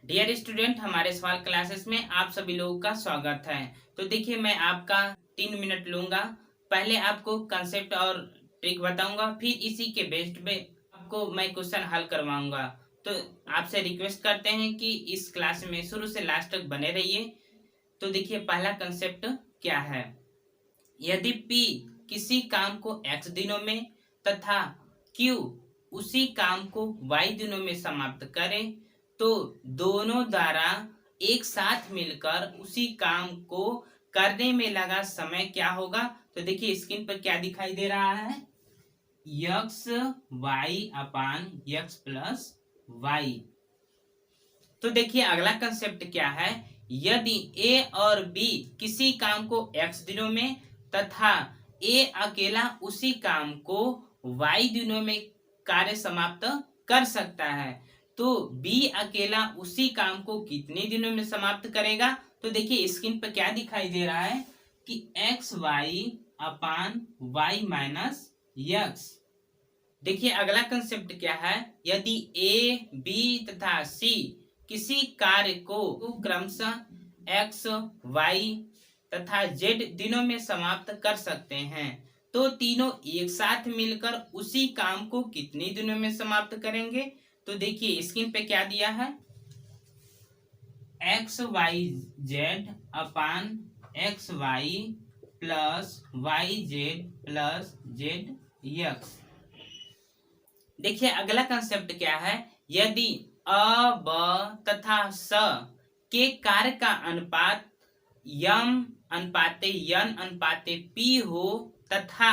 Dear student, हमारे सवाल classes में आप सभी लोगों का स्वागत है। तो देखिए, मैं आपका 3 मिनट लूंगा। पहले आपको कंसेप्ट और ट्रिक बताऊंगा, फिर इसी के बेस्ड पे आपको मैं क्वेश्चन हल करवाऊंगा। तो आपसे रिक्वेस्ट करते हैं कि इस क्लास में शुरू से लास्ट तक बने रहिए। तो देखिए, पहला कंसेप्ट क्या है। यदि P किसी काम को x दिनों में तथा Q उसी काम को y दिनों में समाप्त करे तो दोनों द्वारा एक साथ मिलकर उसी काम को करने में लगा समय क्या होगा। तो देखिए, स्क्रीन पर क्या दिखाई दे रहा है, यक्स वाई अपान यक्स प्लस वाई। तो देखिए, अगला कंसेप्ट क्या है। यदि ए और बी किसी काम को x दिनों में तथा ए अकेला उसी काम को y दिनों में कार्य समाप्त कर सकता है तो बी अकेला उसी काम को कितने दिनों में समाप्त करेगा। तो देखिए, स्क्रीन पर क्या दिखाई दे रहा है कि x Y upon y minus x. देखिए, अगला कंसेप्ट क्या है। यदि ए बी तथा सी किसी कार्य को क्रमशः एक्स वाई तथा जेड दिनों में समाप्त कर सकते हैं तो तीनों एक साथ मिलकर उसी काम को कितने दिनों में समाप्त करेंगे। तो देखिए, स्क्रीन पे क्या दिया है, X Y Z upon X Y plus Y Z plus Z X. देखिए, अगला कंसेप्ट क्या है। यदि अ ब तथा स के कार्य का अनुपात यम अनुपाते यन अनुपाते पी हो तथा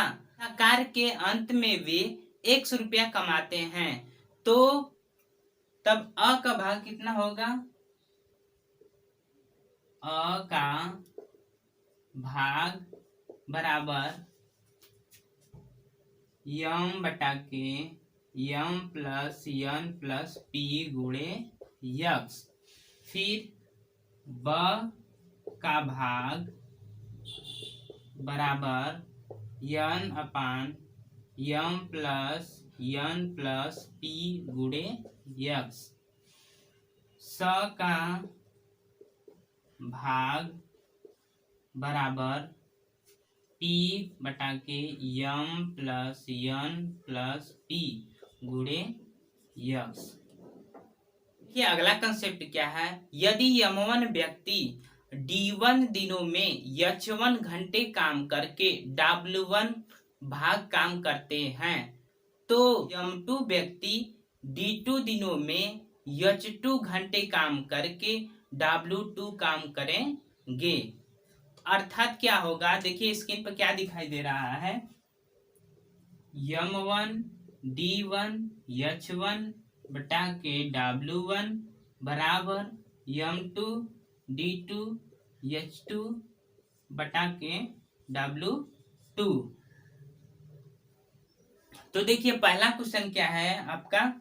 कार्य के अंत में वे 100 रुपया कमाते हैं तो तब अ का भाग कितना होगा। अ का भाग बराबर यम बटा के यम प्लस यन प्लस पी गुणे यक्स। फिर ब का भाग बराबर यन अपान यम प्लस यन प्लस पी गुणे यक्स। स का भाग बराबर पी बटा के यम प्लस यन प्लस पी गुणे यक्स। ये अगला कंसेप्ट क्या है। यदि यम1 व्यक्ति D1 दिनों में H1 घंटे काम करके W1 भाग काम करते हैं तो यम2 व्यक्ति D2 दिनों में H2 घंटे काम करके W2 काम करेंगे। अर्थात क्या होगा, देखिए स्क्रीन पर क्या दिखाई दे रहा है, यम1 D1 H1 बटा के W1 बराबर यम2 D2 H2 बटा के W2। तो देखिए, पहला क्वेश्चन क्या है आपका,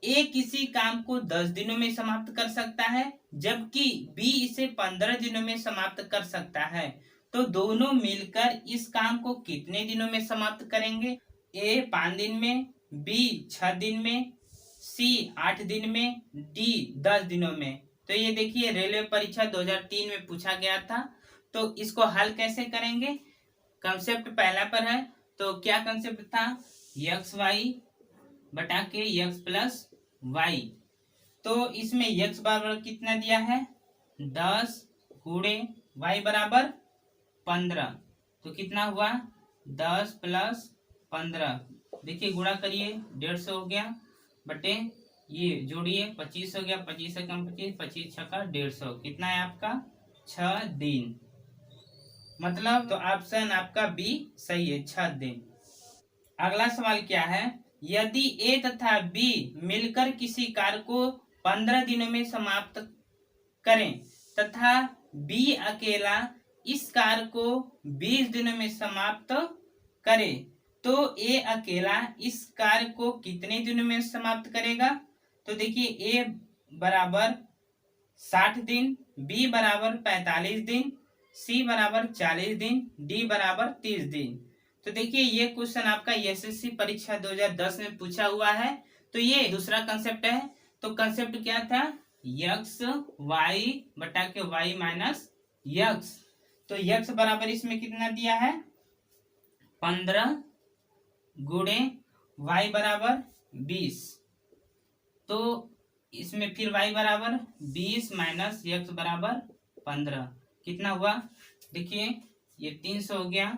ए किसी काम को 10 दिनों में समाप्त कर सकता है जबकि बी इसे 15 दिनों में समाप्त कर सकता है तो दोनों मिलकर इस काम को कितने दिनों में समाप्त करेंगे। ए 5 दिन में, बी 6 दिन में, सी 8 दिन में, डी 10 दिनों में। तो ये देखिए, रेलवे परीक्षा 2003 में पूछा गया था। तो इसको हल कैसे करेंगे। कंसेप्ट पहला पर है, तो क्या कंसेप्ट था, यक्स वाई बटा के यक्स प्लस वाई। तो इसमें यक्स बराबर कितना दिया है, 10 गुणे वाई बराबर 15। तो कितना हुआ, 10 प्लस 15। देखिए, गुणा करिए, 150 हो गया बटे ये जोड़िए, 25 हो गया, 25 से कम 25, 25 छक्का 150, कितना है आपका 6 दिन। मतलब तो ऑप्शन आपका बी सही है, 6 दिन। अगला सवाल क्या है। यदि ए तथा बी मिलकर किसी कार्य को 15 दिनों में समाप्त करें तथा बी अकेला इस कार्य को 20 दिनों में समाप्त करे तो ए अकेला इस कार्य को कितने दिनों में समाप्त करेगा। तो देखिए, ए बराबर 60 दिन, बी बराबर 45 दिन, सी बराबर 40 दिन, डी बराबर 30 दिन। तो देखिए, ये क्वेश्चन आपका एसएससी परीक्षा 2010 में पूछा हुआ है। तो ये दूसरा कंसेप्ट है। तो कंसेप्ट क्या था, यक्स वाई बटा के वाई माइनस यक्स। तो यक्स बराबर इसमें कितना दिया है 15 गुणे वाई बराबर 20। तो इसमें फिर वाई बराबर 20 माइनस यक्स बराबर 15 कितना हुआ देखिए ये 300 हो गया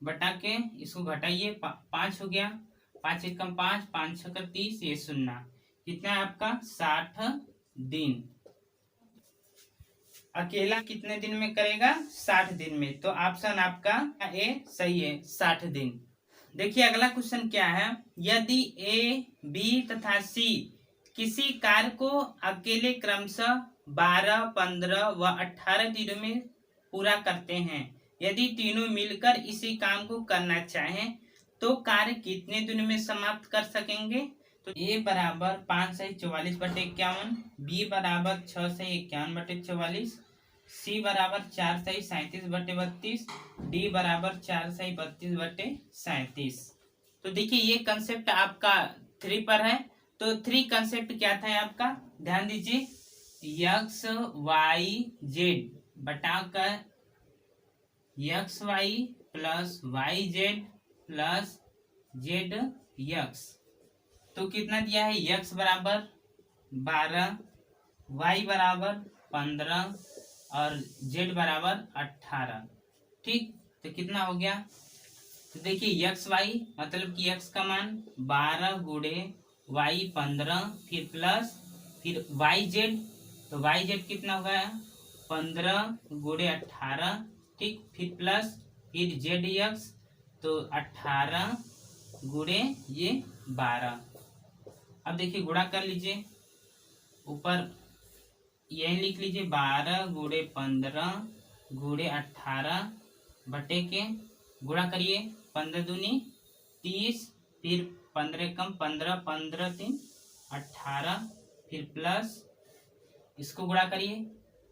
बटा के इसको घटाइए 5 हो गया 5 एक कम 5 5 6 30 ये 0 कितना है आपका 60 दिन। अकेला कितने दिन में करेगा 60 दिन में। तो ऑप्शन आपका ए सही है 60 दिन। देखिए अगला क्वेश्चन क्या है यदि ए बी तथा सी किसी कार्य को अकेले क्रमशः 12 15 व 18 दिनों में पूरा करते हैं यदि तीनों मिलकर इसी काम को करना चाहें तो कार्य कितने दिनों में समाप्त कर सकेंगे। तो ए बराबर 5 से 44 बटे 51 बी बराबर 6 से 51 बटे 44 सी बराबर 4 से 37 बटे 32 डी बराबर 4 से 32 बटे 37। तो देखिए ये कंसेप्ट आपका 3 पर है। तो 3 कंसेप्ट क्या था आपका ध्यान दीजिए यक्स वाई जेड बटाकर X Y plus Y Z plus Z X. तो कितना दिया है यक्स बराबर 12 वाई बराबर 15 और जेड बराबर 18। ठीक तो कितना हो गया तो देखिए यक्स वाई मतलब कि यक्स का मान 12 गुणे वाई 15 फिर प्लस फिर वाई जेड। तो वाई जेड कितना होगा 15 गुणे 18 ठीक फिर प्लस फिर जेड यक्स तो 18 गुणे ये 12। अब देखिए गुणा कर लीजिए ऊपर यही लिख लीजिए 12 गुणे 15 गुणे 18 बटे के गुणा करिए 15 दूनी 30 फिर 15 कम 15 15 3 18 फिर प्लस इसको गुणा करिए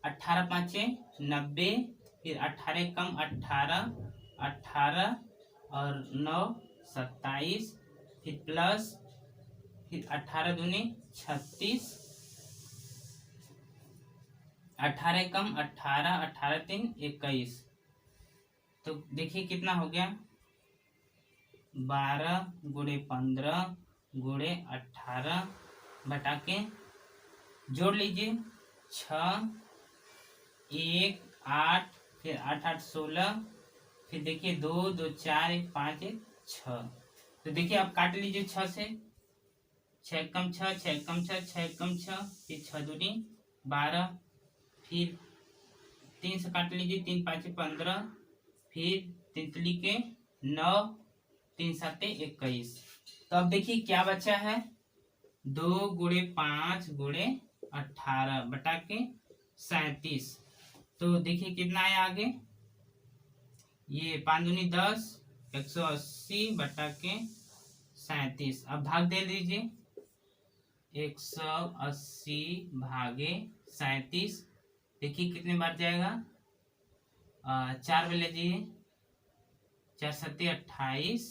18 पाँचे 90 फिर 18 कम 18 18 और 9 27 फिर प्लस फिर 18 दूनी 36 18 कम 18 18 3 21। तो देखिए कितना हो गया 12 गुणे 15 गुणे 18 बटा के जोड़ लीजिए 6 1 8 फिर 8 8 16 फिर देखिए 2 2 4 1 5 1 6। तो देखिए आप काट लीजिए 6 से 6 कम 6 6 कम 6 6 कम 6 फिर 6 दूनी 12 फिर 3 से काट लीजिए 3 5 15 फिर तितली के 9 3 7 21। तो अब देखिए क्या बचा है 2 गुणे 5 गुणे 18 बटा के 37। तो देखिए कितना है आगे ये 5 दूनी 10 180 बटा के 37। अब भाग दे दीजिए 180 भागे 37 देखिए कितने बार जाएगा 4 में लीजिए 4 7 28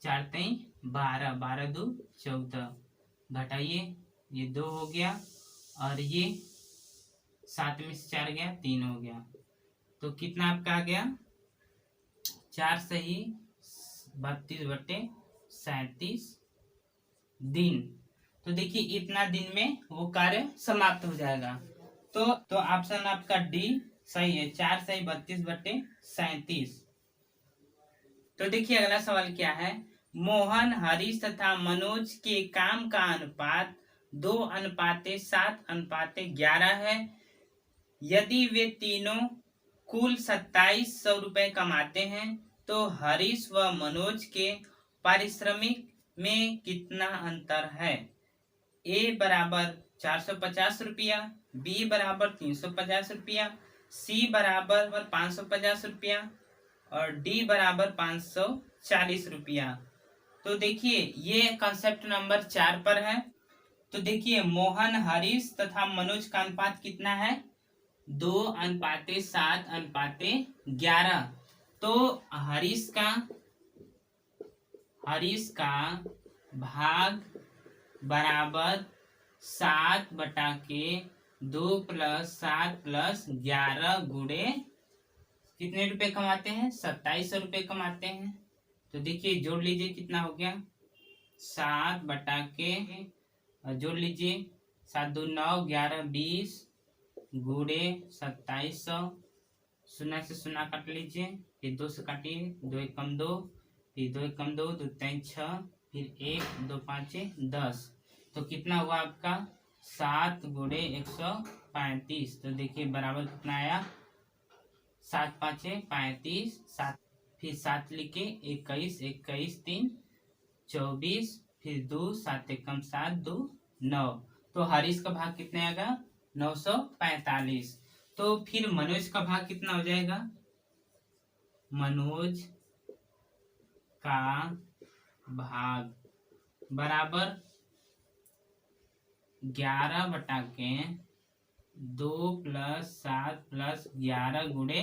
4 3 12 12 2 14 घटाइए ये 2 हो गया और ये 7 में से 4 गया 3 हो गया। तो कितना आपका आ गया 4 सही 32 बटे 37 दिन। तो देखिए इतना दिन में वो कार्य समाप्त हो जाएगा। तो ऑप्शन आपका डी सही है 4 सही 32 बटे 37। तो देखिए अगला सवाल क्या है मोहन हरीश तथा मनोज के काम का अनुपात 2:7:11 है। यदि वे तीनों कुल 2700 रुपए कमाते हैं तो हरीश व मनोज के पारिश्रमिक में कितना अंतर है। ए बराबर 450 रुपया बी बराबर 350 रुपया सी बराबर 550 रुपया और डी बराबर 540 रुपया। तो देखिए ये कंसेप्ट नंबर 4 पर है। तो देखिए मोहन हरीश तथा मनोज का अनुपात कितना है 2:7:11। तो हरीश का भाग बराबर 7/2 + 7 + 11 गुणे कितने रुपए कमाते हैं? 2700 रुपए कमाते हैं। तो देखिए जोड़ लीजिए कितना हो गया। 7 जोड़ लीजिए, 7 2 9 11 20 गुणे 2700। शून्य से शून्य काट लीजिए, फिर 2 से काटिए, 2 1 कम 2, फिर 2 1 कम 2, 2 3 6, फिर 1 2 5 10। तो कितना हुआ आपका? 7 गुणे 135। तो देखिए बराबर कितना आया? 7 5 35, 7 फिर 7 लिखे 21 21 3 24, फिर 2 7 1 7 2 9। तो हरीश का भाग कितने आएगा? 945। तो फिर मनोज का भाग कितना हो जाएगा? मनोज का भाग बराबर 11/2 + 7 + 11 गुणे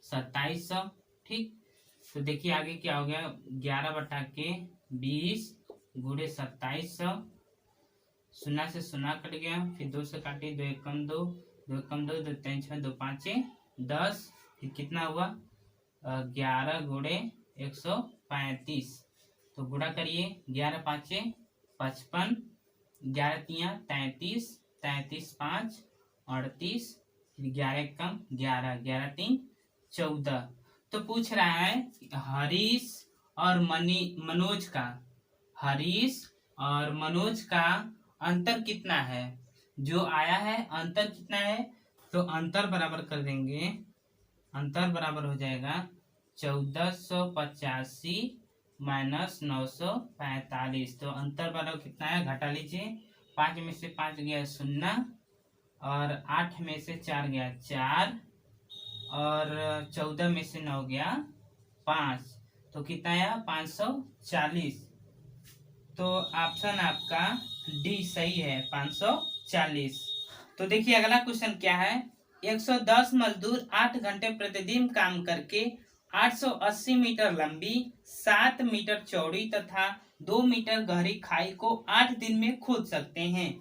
2700। ठीक, तो देखिए आगे क्या हो गया? 11/20 गुणे 2700। शून्य से शून्य कट गया, फिर 2 से काटिए, 2 1 कम 2, 2 1 कम 2, 2 3 6, 2 5 10। फिर कितना हुआ? 11 गुणे 135। तो गुणा करिए, 11 5 55, 11 3 33, 33 5 38, फिर 11 कम 11, 11 3 14। तो पूछ रहा है हरीश और मनोज का, हरीश और मनोज का अंतर कितना है? जो आया है अंतर कितना है? तो अंतर बराबर कर देंगे, अंतर बराबर हो जाएगा 1485 माइनस 945। तो अंतर बराबर कितना है? घटा लीजिए, 5 में से 5 गया 0, और 8 में से 4 गया 4, और 14 में से 9 गया 5। तो कितना आया? 540। तो ऑप्शन आपका डी सही है, 540। तो देखिए अगला क्वेश्चन क्या है। 110 मजदूर 8 घंटे प्रतिदिन काम करके 880 मीटर लंबी, 7 मीटर चौड़ी तथा 2 मीटर गहरी खाई को 8 दिन में खोद सकते हैं।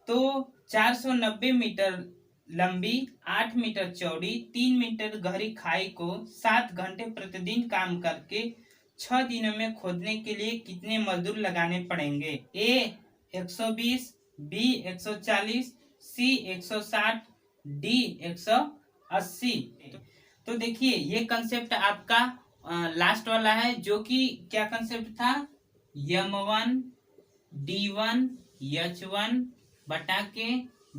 तो 490 मीटर लंबी, 8 मीटर चौड़ी, 3 मीटर गहरी खाई को 7 घंटे प्रतिदिन काम करके 6 दिनों में खोदने के लिए कितने मजदूर लगाने पड़ेंगे? ए 120, बी 140, सी 160, डी 180। तो देखिए ये कंसेप्ट आपका लास्ट वाला है, जो कि क्या कंसेप्ट था? M1 D1 H1 बटा के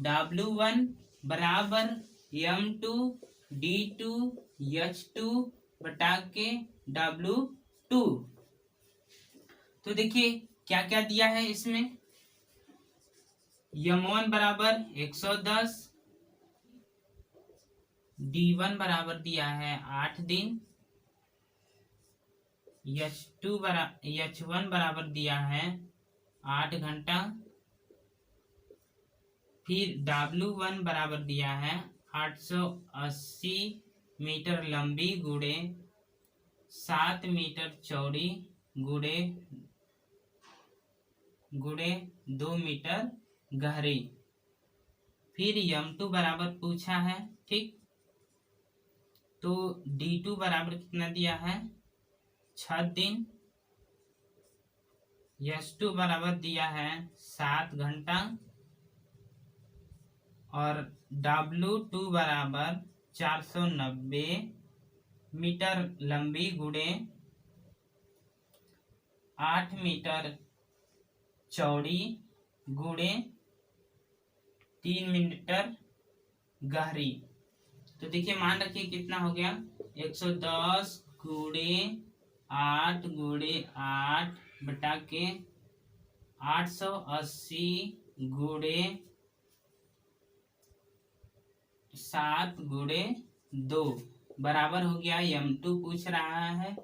W1 बराबर M2 D2 H2 बटा के W2। तो देखिए क्या क्या दिया है इसमें। M1 बराबर 110, D1 बराबर दिया है 8 दिन, H1 बराबर दिया है 8 घंटा, फिर W1 बराबर दिया है 880 मीटर लंबी गुणे 7 मीटर चौड़ी गुणे 2 मीटर गहरी। फिर M2 बराबर पूछा है, ठीक। तो D2 बराबर कितना दिया है? 6 दिन। H2 बराबर दिया है 7 घंटा, और W2 बराबर 490 मीटर लंबी गुणे 8 मीटर चौड़ी गुणे 3 मीटर गहरी। तो देखिए मान रखिए कितना हो गया? 110 गुणे 8 गुणे 8 बटा के 880 गुणे 7 गुणे 2 बराबर हो गया। M2 पूछ रहा है।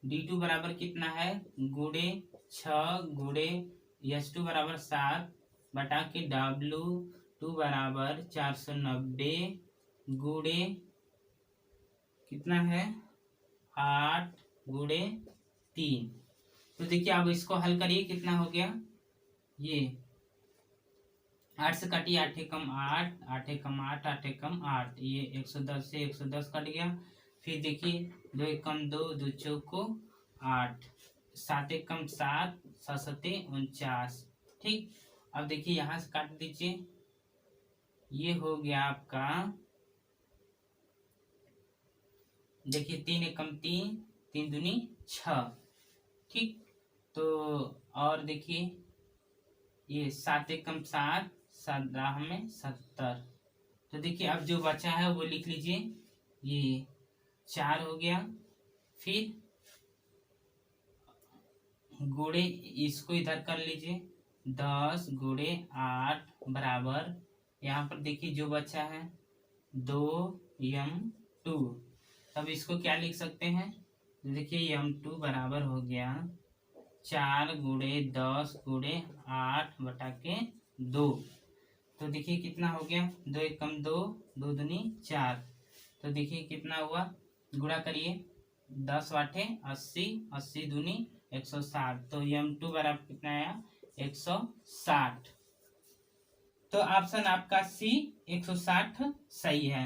D2 बराबर कितना है? गुणे 6 गुणे H2 बराबर 7 बटा के W2 बराबर 490 गुणे कितना है? 8 गुणे 3। तो देखिए अब इसको हल करिए, कितना हो गया? ये 8 से काटिए, 8 एकम 8, 8 एकम 8, 8 एकम 8, ये 110 से 110 कट गया। फिर देखिए 2 एकम 2, 2 चौको 8, 7 एकम 7, 7 सते 49। ठीक, अब देखिए यहाँ से काट दीजिए, ये हो गया आपका, देखिए 3 एकम 3, 3 दूनी 6। ठीक, तो और देखिए ये 7 एकम 7, 7 दाह में 70। तो देखिए अब जो बचा है वो लिख लीजिए, ये 4 हो गया। फिर गुणे इसको इधर कर लीजिए, 10 गुणे 8 बराबर, यहाँ पर देखिए जो बचा है 2m2। अब इसको क्या लिख सकते हैं, देखिए m2 बराबर हो गया 4 गुणे 10 गुणे 8 बटा के 2। तो देखिए कितना हो गया, 2 एकम 2, 2 दूनी 4। तो देखिए कितना हुआ, गुणा करिए, 10 वाटे 80, 80 दूनी 160। तो m2 बराबर कितना आया, 160। तो ऑप्शन आपका सी 160 सही है।